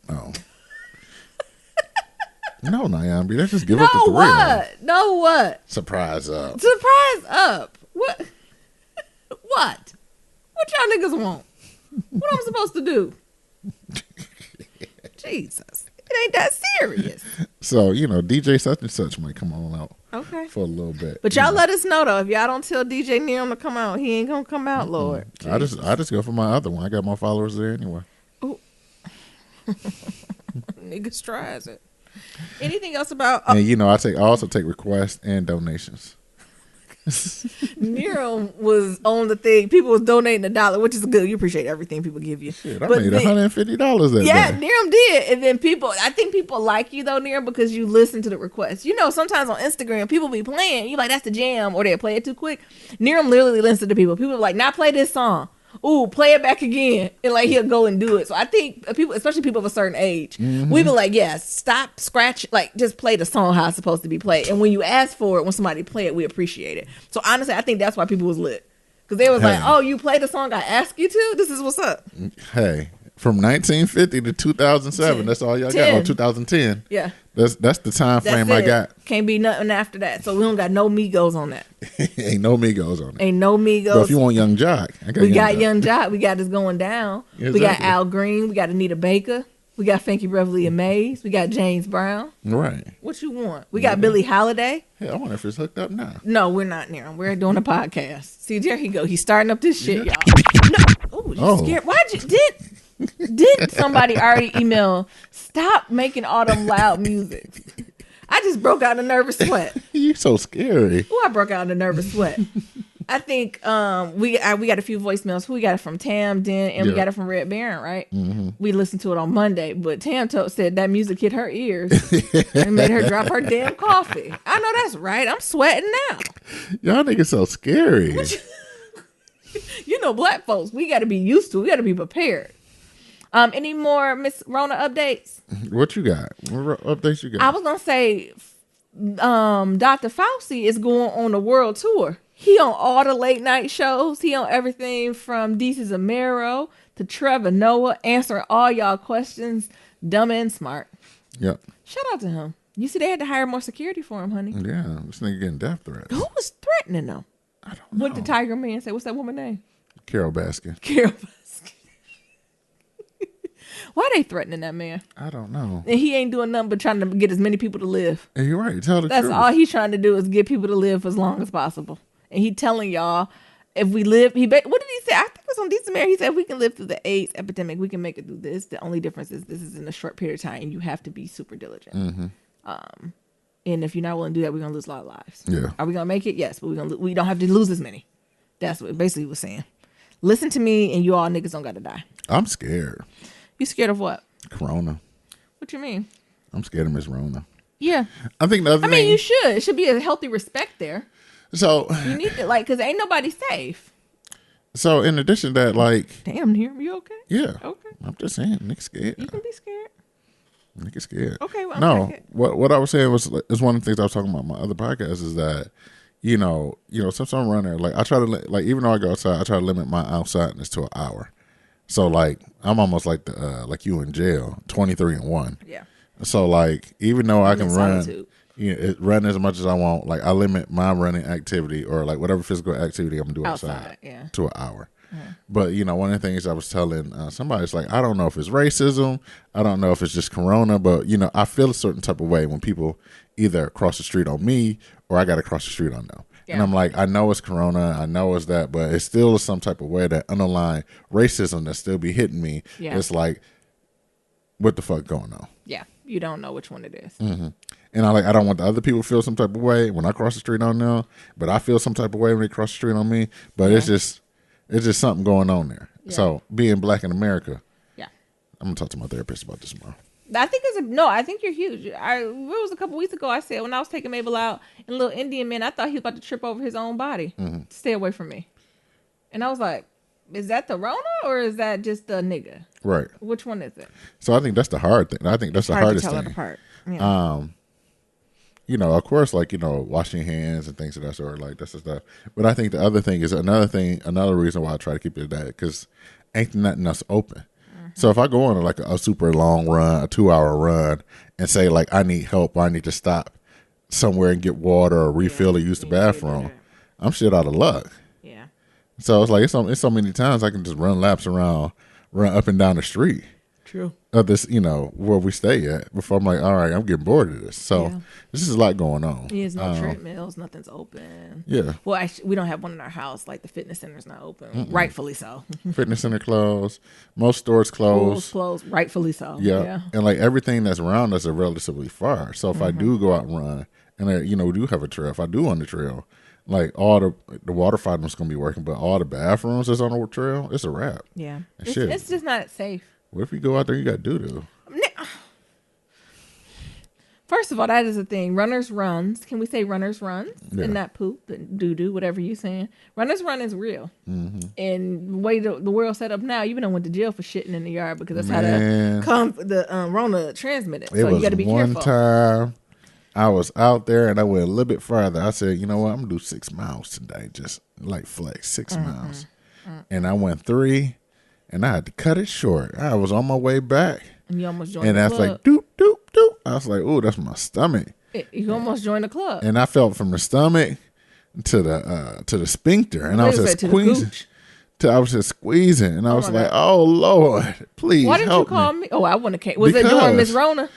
Oh. No, Nyambi, let's just give up the thrill. What? No, what? Surprise up. Surprise up. What? What? What y'all niggas want? What I'm supposed to do? Jesus. It ain't that serious. So, DJ such and such might come on out. Okay. For a little bit. But y'all let us know though. If y'all don't tell DJ Niram to come out, he ain't gonna come out, Lord. I just go for my other one. I got more followers there anyway. Oh. Niggas tries it. Anything else about? And I also take requests and donations. Niram was on the thing. People was donating $1, which is good. You appreciate everything people give you. Shit, I made $150 that day. Yeah, Niram did. And then I think people like you though, Niram, because you listen to the requests. Sometimes on Instagram, people be playing. You like, that's the jam, or they'll play it too quick. Niram literally listens to people. People are like, now play this song. Ooh, play it back again. And like, he'll go and do it. So I think people, especially people of a certain age, we be like, stop, scratch, like just play the song how it's supposed to be played. And when you ask for it, when somebody play it, we appreciate it. So honestly, I think that's why people was lit. Because they was like, oh, you played the song I asked you to? This is what's up. Hey, from 1950 to 2007, that's all y'all got. Or 2010. Yeah. That's the time frame I got. Can't be nothing after that. So we don't got no Migos on that. Ain't no Migos on it. Ain't no Migos. But if you want Young Jock, we got Young Jock. We got this going down. Exactly. We got Al Green. We got Anita Baker. We got Frankie Beverly and Mays. We got James Brown. Right. What you want? We got Billie Holiday. Hey, I wonder if it's hooked up now. No, we're not near him. We're doing a podcast. See, there he go. He's starting up this shit, y'all. No. You scared? Why'd you did somebody already email? Stop making all them loud music. I just broke out in a nervous sweat. You so scary. Oh, I broke out in a nervous sweat. I think we got a few voicemails. Who we got it from? Tam, Den, and we got it from Red Baron, right? Mm-hmm. We listened to it on Monday, but Tam said that music hit her ears and made her drop her damn coffee. I know that's right. I'm sweating now. Y'all niggas so scary. Black folks, we got to be used to. We got to be prepared. Any more Miss Rona updates? What you got? What updates you got? I was gonna say, Dr. Fauci is going on a world tour. He on all the late night shows. He on everything from DC Zamero to Trevor Noah, answering all y'all questions, dumb and smart. Yep. Shout out to him. You see, they had to hire more security for him, honey. Yeah, this nigga getting death threats. Who was threatening them? I don't know. What did Tiger Man say? What's that woman's name? Carol Baskin. Carol Baskin. Why they threatening that man? I don't know. And he ain't doing nothing but trying to get as many people to live. Hey, you're right. Tell the truth. That's all he's trying to do is get people to live for as long as possible. And he telling y'all, if we live, what did he say? I think it was on December. He said, if we can live through the AIDS epidemic, we can make it through this. The only difference is this is in a short period of time, and you have to be super diligent. Mm-hmm. And if you're not willing to do that, we're gonna lose a lot of lives. Yeah. Are we gonna make it? Yes, but we don't have to lose as many. That's what basically he was saying. Listen to me, and you all niggas don't gotta die. I'm scared. You scared of what? Corona. What you mean? I'm scared of Miss Rona. Yeah. I think the other thing. I mean, you should. It should be a healthy respect there. So you need to because ain't nobody safe. So in addition to that, like, damn, here, you okay? Yeah. Okay. I'm just saying, niggas scared. You can be scared. Niggas scared. Okay. Well, no, what I was saying was is one of the things I was talking about in my other podcast is that since I'm running, like I try to like even though I go outside, I try to limit my outsideness to an hour. So like I'm almost like the like you in jail, 23-1. Yeah. So like even though I can run. Solitude. Run as much as I want. Like I limit my running activity or like whatever physical activity I'm gonna do outside to an hour. Mm-hmm. But one of the things I was telling somebody's like, I don't know if it's racism, I don't know if it's just Corona, but I feel a certain type of way when people either cross the street on me or I got to cross the street on them. Yeah. And I'm like, I know it's Corona, I know it's that, but it's still some type of way that underlying racism that still be hitting me. Yeah. It's like, what the fuck going on? Yeah, you don't know which one it is. Mm-hmm. And I don't want the other people to feel some type of way when I cross the street on them, but I feel some type of way when they cross the street on me. But it's just something going on there. Yeah. So being black in America, I'm gonna talk to my therapist about this tomorrow. I think you're huge. It was a couple weeks ago. I said when I was taking Mabel out and little Indian man, I thought he was about to trip over his own body. Mm-hmm. Stay away from me. And I was like, is that the Rona or is that just the nigga? Right. Which one is it? So I think that's the hard thing. I think that's the hardest thing. Hard to tell it apart. Yeah. Of course, like, washing your hands and things of that sort, like that's the stuff. But I think the other thing is another reason why I try to keep it that, because ain't nothing else open. Mm-hmm. So if I go on like a super long run, a 2-hour run, and say like I need help, or I need to stop somewhere and get water or refill or use the bathroom, I'm shit out of luck. Yeah. So it's like it's so many times I can just run laps around, run up and down the street. True. Of this, where we stay at before I'm like, all right, I'm getting bored of this. So this is a lot going on. There's no treadmills, nothing's open. Yeah. Well, actually, we don't have one in our house. Like the fitness center's not open. Mm-mm. Rightfully so. Fitness center closed. Most stores closed. Schools closed. Rightfully so. Yeah. And like everything that's around us are relatively far. So if I do go out and run, and we do have a trail. If I do on the trail, like all the water fountain's gonna be working, but all the bathrooms that's on the trail, it's a wrap. Yeah. It's just not safe. What if you go out there, you got doo-doo? First of all, that is a thing. Runners runs. Can we say runners runs and not poop, doo-doo, whatever you're saying? Runners run is real. Mm-hmm. And the way the world's set up now, you even went to jail for shitting in the yard because that's how the Rona transmitted. So you got to be careful. One time I was out there and I went a little bit farther. I said, you know what? I'm going to do 6 miles today. Just like flex 6 miles. Mm-hmm. And I went 3. And I had to cut it short. I was on my way back. And you almost joined the club. And I was like, doop, doop, doop. I was like, oh, that's my stomach. You almost joined the club. And I felt from the stomach to the sphincter. And I was just squeezing. I was just squeezing. And I was like, oh, Lord, please help me. Why didn't you call me? Oh, I wouldn't have came. Was it during Miss Rona?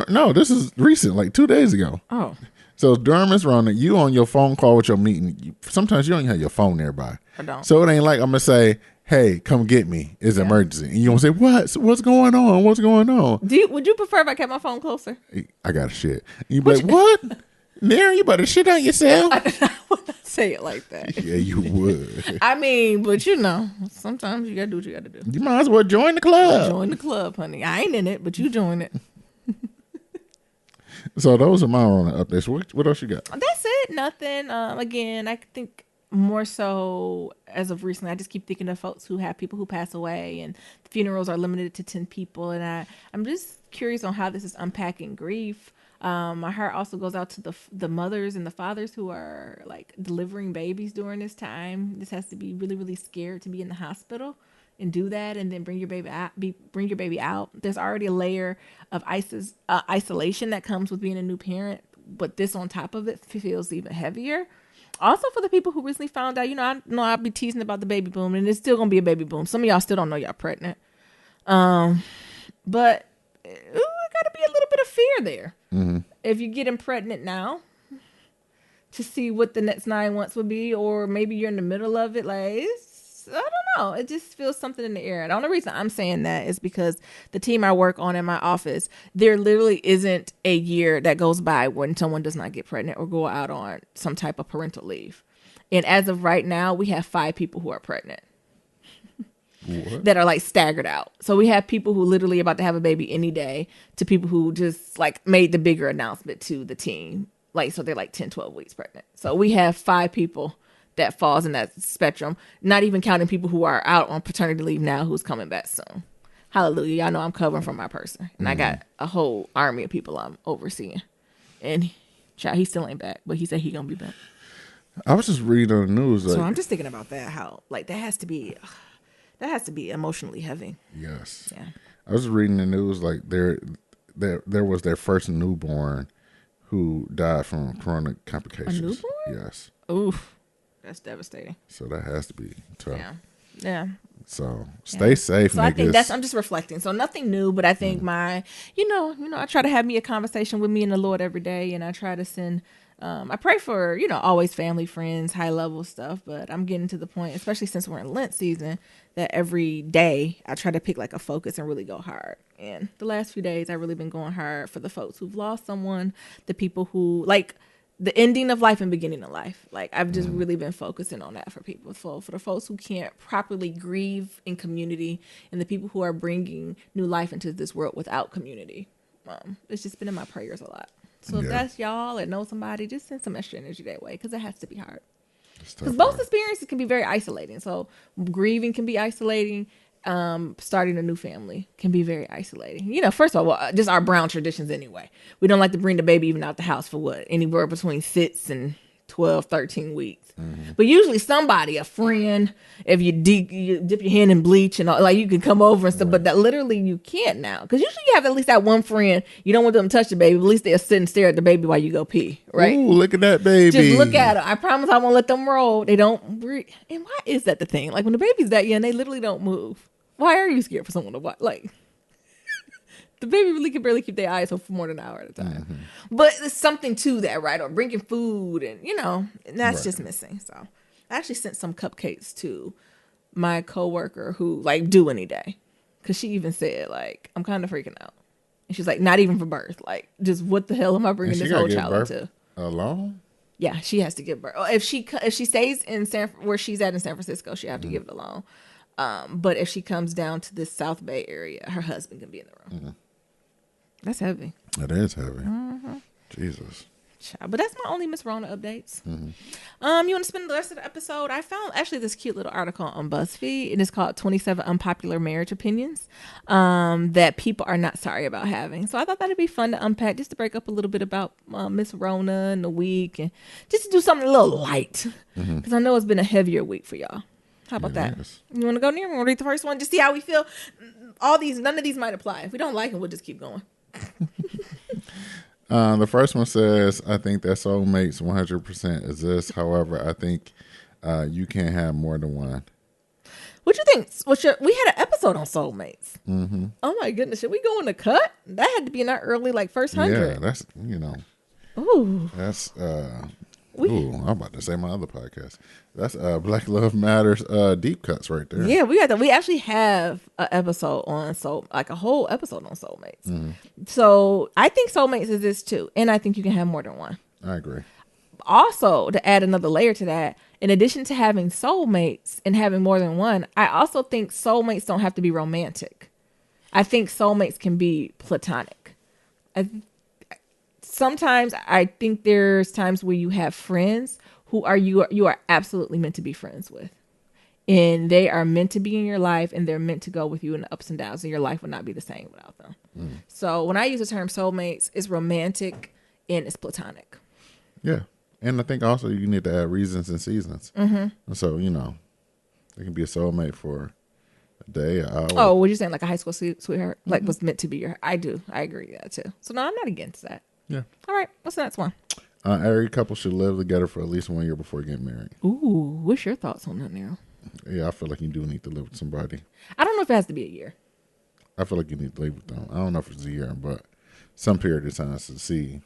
No, this is recent, like 2 days ago. Oh. So during Miss Rona, you on your phone call with your meeting. Sometimes you don't even have your phone nearby. I don't. So it ain't like I'm going to say, hey, come get me. It's an emergency. And you gonna say, what's going on? What's going on? Would you prefer if I kept my phone closer? I got to shit. You be like, what? Mary, you better shit on yourself. I would not say it like that. Yeah, you would. I mean, but sometimes you gotta do what you gotta do. You might as well join the club. Join the club, honey. I ain't in it, but you join it. So those are my own updates. What else you got? That's it. Nothing. Again, I think more so as of recently, I just keep thinking of folks who have people who pass away, and the funerals are limited to 10 people. And I'm just curious on how this is unpacking grief. My heart also goes out to the mothers and the fathers who are like delivering babies during this time. This has to be really, really scared to be in the hospital and do that, and then bring your baby out. There's already a layer of isolation that comes with being a new parent, but this on top of it feels even heavier. Also, for the people who recently found out, I know I'll be teasing about the baby boom, and it's still gonna be a baby boom. Some of y'all still don't know y'all pregnant, but it gotta be a little bit of fear there. Mm-hmm. If you're getting pregnant now, to see what the next 9 months would be, or maybe you're in the middle of it, like I don't know. It just feels something in the air. The only reason I'm saying that is because the team I work on in my office, there literally isn't a year that goes by when someone does not get pregnant or go out on some type of parental leave. And as of right now, we have 5 people who are pregnant. What? That are like staggered out. So we have people who literally about to have a baby any day, to people who just like made the bigger announcement to the team. Like, so they're like 10, 12 weeks pregnant. So we have 5 people that falls in that spectrum, not even counting people who are out on paternity leave now who's coming back soon. Hallelujah. Y'all know I'm covering for my person. And I got a whole army of people I'm overseeing. And child, he still ain't back, but he said he gonna be back. I was just reading on the news. So I'm just thinking about that, how like that has to be emotionally heavy. Yes. Yeah. I was reading the news like there was their first newborn who died from chronic complications. A newborn? Yes. Oof. That's devastating. So that has to be tough. Yeah. Yeah. So stay safe. So niggas. I think I'm just reflecting. So nothing new, but I think I try to have me a conversation with me and the Lord every day, and I try to send. I pray for, always family, friends, high level stuff, but I'm getting to the point, especially since we're in Lent season, that every day I try to pick like a focus and really go hard. And the last few days I've really been going hard for the folks who've lost someone, the people who like the ending of life and beginning of life. Like I've just really been focusing on that for people, for the folks who can't properly grieve in community and the people who are bringing new life into this world without community. It's just been in my prayers a lot. So if that's y'all or know somebody, just send some extra energy that way, because it has to be hard. Because both experiences can be very isolating. So grieving can be isolating. Starting a new family can be very isolating. First of all, just our brown traditions anyway. We don't like to bring the baby even out the house for anywhere between 6 and 12, 13 weeks. Mm-hmm. But usually somebody, a friend, if you dip your hand in bleach and all, like you can come over and stuff, right. But that literally you can't now. Because usually you have at least that one friend, you don't want them to touch the baby, but at least they'll sit and stare at the baby while you go pee, right? Ooh, look at that baby. Just look at her. I promise I won't let them roll. They don't breathe. And why is that the thing? Like when the baby's that young, they literally don't move. Why are you scared for someone to watch? Like, the baby really can barely keep their eyes open for more than an hour at a time. Mm-hmm. But there's something to that, right? Or bringing food and, and that's just missing. So I actually sent some cupcakes to my coworker who, like, due any day. Because she even said, like, I'm kind of freaking out. And she's like, not even for birth. Like, just what the hell am I bringing this whole child into? Alone? Yeah, she has to give birth. If she stays in where she's at in San Francisco, she have to give it alone. But if she comes down to this South Bay area, her husband can be in the room. Mm-hmm. That's heavy. It is heavy. Mm-hmm. Jesus. But that's my only Miss Rona updates. Mm-hmm. You want to spend the rest of the episode? I found actually this cute little article on BuzzFeed, and it's called 27 Unpopular Marriage Opinions that people are not sorry about having. So I thought that'd be fun to unpack, just to break up a little bit about Miss Rona and the week, and just to do something a little light. Because I know it's been a heavier week for y'all. How about that? You want to go near? Want to read the first one? Just see how we feel. None of these might apply. If we don't like them, we'll just keep going. The first one says, I think that soulmates 100% exist. However, I think you can't have more than one. What you think? We had an episode on soulmates. Mm-hmm. Oh my goodness. Should we go in the cut? That had to be in our early, first 100. Yeah, that's, Ooh. That's, I'm about to say my other podcast. That's Black Love Matters deep cuts right there. Yeah, we actually have an episode on a whole episode on soulmates. Mm-hmm. So I think soulmates exist too, and I think you can have more than one. I agree. Also, to add another layer to that, in addition to having soulmates and having more than one, I also think soulmates don't have to be romantic. I think soulmates can be platonic. Sometimes I think there's times where you have friends who you are absolutely meant to be friends with. And they are meant to be in your life, and they're meant to go with you in the ups and downs, and your life would not be the same without them. Mm. So when I use the term soulmates, it's romantic and it's platonic. Yeah. And I think also you need to add reasons and seasons. Mm-hmm. And so, it can be a soulmate for a day, an hour. Oh, what you saying, like a high school sweetheart? Mm-hmm. Like was meant to be your... I do. I agree with that too. So no, I'm not against that. Yeah. All right. What's the next one? Every couple should live together for at least 1 year before getting married. Ooh, what's your thoughts on that now? Yeah, I feel like you do need to live with somebody. I don't know if it has to be a year. I feel like you need to live with them. I don't know if it's a year, but some period of time to see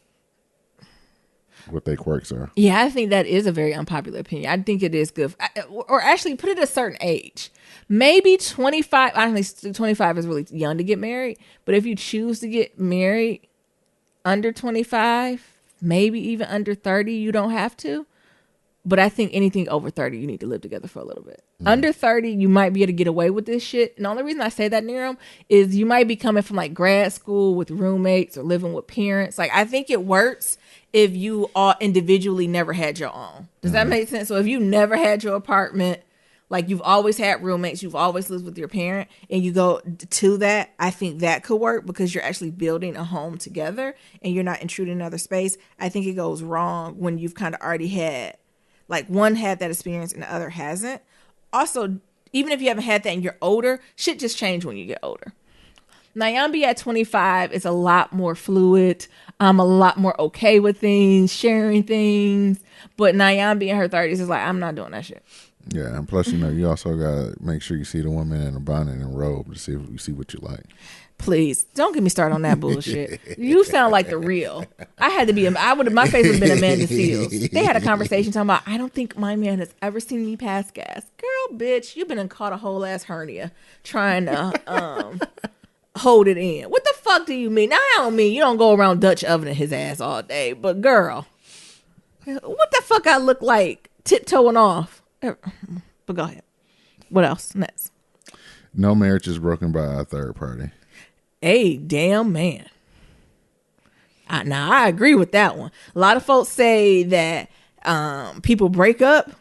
what their quirks are. Yeah, I think that is a very unpopular opinion. I think it is good. Or actually put it at a certain age. Maybe 25. I think 25 is really young to get married. But if you choose to get married under 25, maybe even under 30, you don't have to. But I think anything over 30, you need to live together for a little bit. Under 30, you might be able to get away with this shit. And the only reason I say that, Niram, is you might be coming from like grad school with roommates or living with parents. Like, I think it works if you all individually never had your own. Does that make sense? So if you never had your apartment, like you've always had roommates, you've always lived with your parent, and you go to that, I think that could work because you're actually building a home together and you're not intruding in another space. I think it goes wrong when you've kind of already had, like, one had that experience and the other hasn't. Also, even if you haven't had that and you're older, shit just changed when you get older. Nyambi at 25 is a lot more fluid. I'm a lot more okay with things, sharing things. But Nyambi in her 30s is like, I'm not doing that shit. Yeah, and plus, you also got to make sure you see the woman in a bonnet and robe to see if you see what you like. Please don't get me started on that bullshit. You sound like the real. My face would have been Amanda Seals. They had a conversation talking about, I don't think my man has ever seen me pass gas. Girl, bitch, you've been and caught a whole ass hernia trying to hold it in. What the fuck do you mean? Now, I don't mean you don't go around Dutch ovening his ass all day, but girl, what the fuck I look like tiptoeing off? But go ahead. What else? Next. No marriage is broken by a third party. Hey, damn man. Now, I agree with that one. A lot of folks say that people break up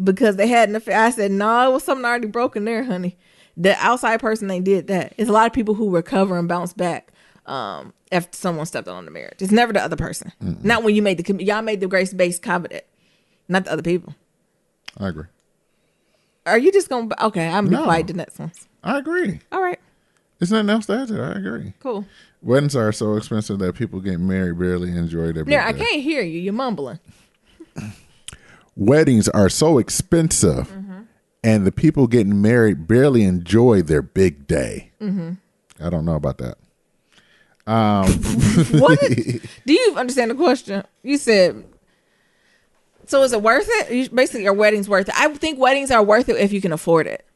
because they had an affair. I said, no, it was something already broken there, honey. The outside person ain't did that. It's a lot of people who recover and bounce back after someone stepped on the marriage. It's never the other person. Mm-mm. Not when y'all made the grace-based covenant. Not the other people. I agree. Are you just going to... Okay, I'm going to be quiet the next one. I agree. All right. There's nothing else to add to that. I agree. Cool. Weddings are so expensive that people getting married barely enjoy their big day. I can't hear you. You're mumbling. Weddings are so expensive and the people getting married barely enjoy their big day. Mm-hmm. I don't know about that. What? Do you understand the question? You said... So is it worth it? Basically, are weddings worth it? I think weddings are worth it if you can afford it.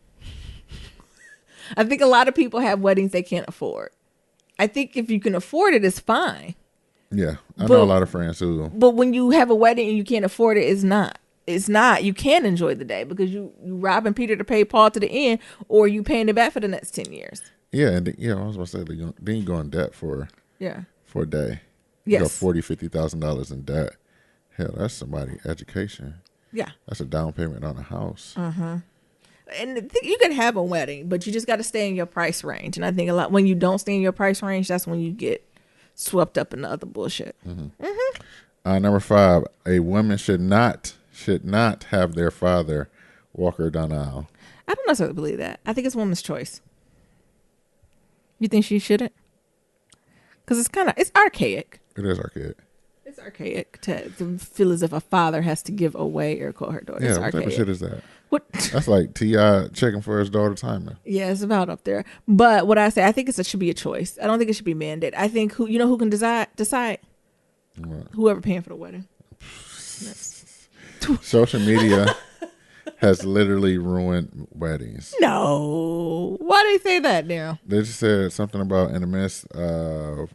I think a lot of people have weddings they can't afford. I think if you can afford it, it's fine. Yeah, I know a lot of friends who. But when you have a wedding and you can't afford it, it's not. It's not. You can enjoy the day because you robbing Peter to pay Paul to the end, or you paying it back for the next 10 years. Yeah, and I was going to say, then you go in debt for a day. Yes. You go $40,000-$50,000 in debt. Hell, that's somebody's education. Yeah. That's a down payment on a house. Mm-hmm. And you can have a wedding, but you just got to stay in your price range. And I think when you don't stay in your price range, that's when you get swept up in the other bullshit. Mm-hmm. Mm-hmm. Number 5, a woman should not have their father walk her down the aisle. I don't necessarily believe that. I think it's a woman's choice. You think she shouldn't? Because it's archaic. It is archaic. It's archaic to feel as if a father has to give away or call her daughter. Yeah, what type of shit is that? What? That's like T.I. checking for his daughter timing. Yeah, it's about up there. But what I say, I think it should be a choice. I don't think it should be mandated. I think who can decide? What? Whoever paying for the wedding. Social media has literally ruined weddings. No. Why do they say that now? They just said something about in the midst of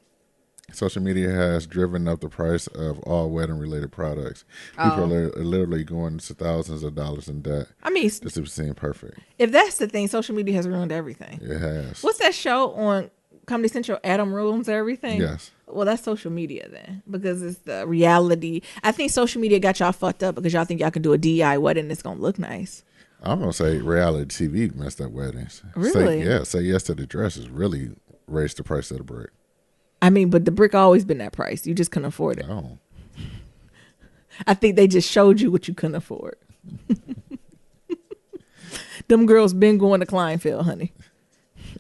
social media has driven up the price of all wedding-related products. People are literally going to thousands of dollars in debt. I mean, just to seem perfect. If that's the thing, social media has ruined everything. It has. What's that show on Comedy Central? Adam ruins everything. Yes. Well, that's social media then, because it's the reality. I think social media got y'all fucked up because y'all think y'all can do a DI wedding that's gonna look nice. I'm gonna say reality TV messed up weddings. Really? Say yes to the dresses really raised the price of the brick. I mean, but the brick always been that price. You just couldn't afford it. Oh. I think they just showed you what you couldn't afford. Them girls been going to Kleinfeld, honey,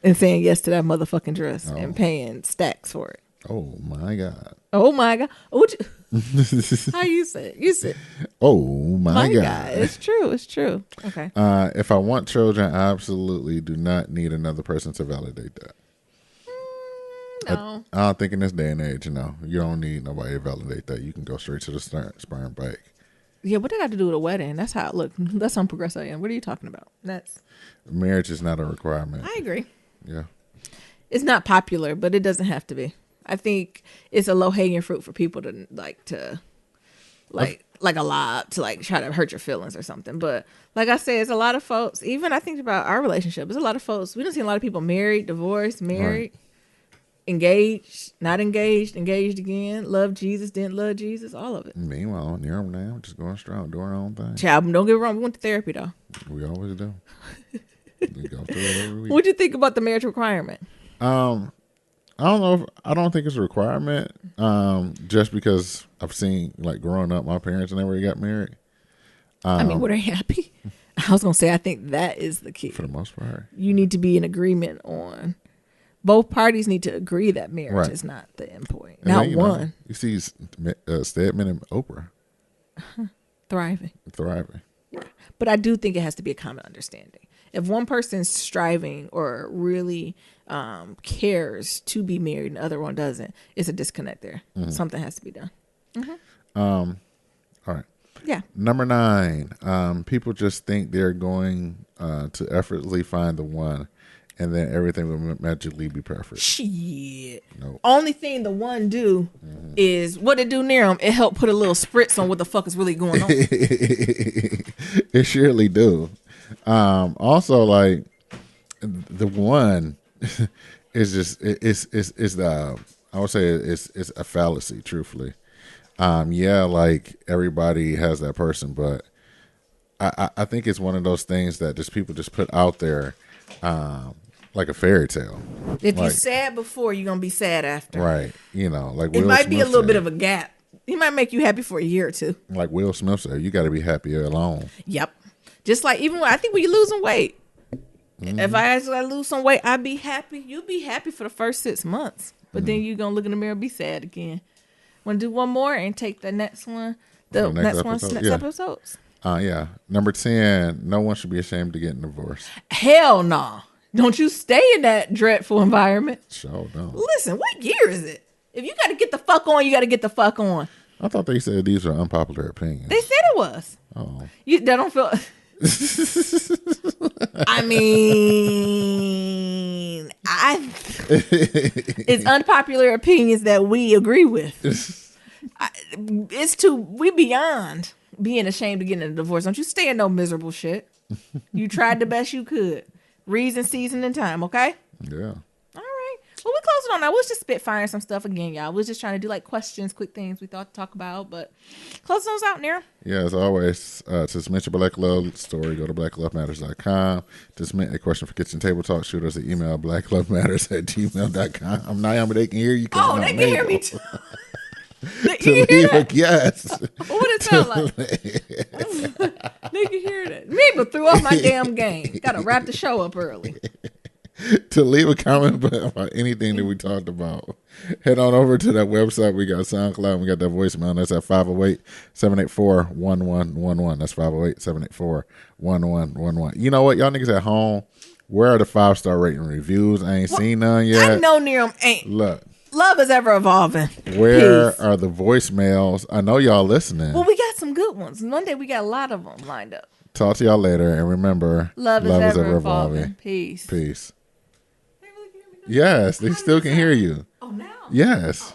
and saying yes to that motherfucking dress and paying stacks for it. Oh my God. Oh my God. How you say it? You said, oh my God. It's true. It's true. Okay. If I want children, I absolutely do not need another person to validate that. No. I don't think in this day and age, you don't need nobody to validate that. You can go straight to the sperm bank. Yeah, what they got to do with a wedding? That's how it look. That's how progressive I am. What are you talking about? Marriage is not a requirement. I agree. Yeah. It's not popular, but it doesn't have to be. I think it's a low-hanging fruit for people to like to like a lot to like try to hurt your feelings or something. But like I said, it's a lot of folks. Even I think about our relationship. There's a lot of folks. We don't see a lot of people married, divorced, married, engaged, not engaged, engaged again, love Jesus, didn't love Jesus, all of it. Meanwhile, near them now, just going strong, doing our own thing. Child, don't get me wrong. We went to therapy though. We always do. We go through it every week. What'd you think about the marriage requirement? I don't know. I don't think it's a requirement. Just because I've seen like growing up, my parents never got married. I mean, were they happy? I was gonna say I think that is the key for the most part. You need to be in agreement on. Both parties need to agree that marriage is not the end point. And not then, one. You see Stedman and Oprah thriving. But I do think it has to be a common understanding. If one person's striving or really cares to be married and the other one doesn't, it's a disconnect there. Mm-hmm. Something has to be done. Mm-hmm. All right. Yeah. Number 9. People just think they're going to effortlessly find the one, and then everything will magically be perfect. Shit. Nope. Only thing the one do is what it do near them. It help put a little spritz on what the fuck is really going on. It surely do. Also, like the one is just it's the I would say it's a fallacy. Truthfully, like everybody has that person, but I think it's one of those things that just people just put out there. Like a fairy tale. If you're sad before, you're gonna be sad after. Right. Like it might be a little bit of a gap. He might make you happy for a year or two. Like Will Smith said, you got to be happy alone. Yep. Just like even when I think when you're losing weight, if I actually lose some weight, I'd be happy. You'll be happy for the first 6 months, but then you're gonna look in the mirror and be sad again. Want to do one more and take the next one? The next episodes. Yeah. Number 10. No one should be ashamed to get divorced. Hell no. Nah. Don't you stay in that dreadful environment. Sure don't. Listen, what year is it? If you got to get the fuck on, you got to get the fuck on. I thought they said these are unpopular opinions. They said it was. Oh. They don't feel... I mean, it's unpopular opinions that we agree with. We beyond being ashamed of getting a divorce. Don't you stay in no miserable shit. You tried the best you could. Reason, season, and time, okay? Yeah. All right. Well, we closing on that. We'll just spitfiring some stuff again, y'all. We're just trying to do like questions, quick things we thought to talk about, but closing those out, Nira. Yeah, as always, to submit your Black Love story, go to blacklovematters.com. To submit a question for Kitchen Table Talk, shoot us an email, blacklovematters@gmail.com. I'm Naomi, they can hear you. Oh, they can hear me too. Yes. What it sound like? They can hear that. Me but threw off my damn game. Gotta wrap the show up early. To leave a comment about anything that we talked about, head on over to that website. We got SoundCloud. We got that voicemail. That's at 508-784-1111. That's 508-784-1111. You know what? Y'all niggas at home, where are the 5-star rating reviews? I ain't seen none yet. I know Nira ain't. Look. Love is ever evolving. Where Peace. Are the voicemails? I know y'all listening. Well, we got some good ones. Monday we got a lot of them lined up. Talk to y'all later, and remember, love is ever evolving. Peace. Peace. Yes, they still can hear you. Oh, now? Yes.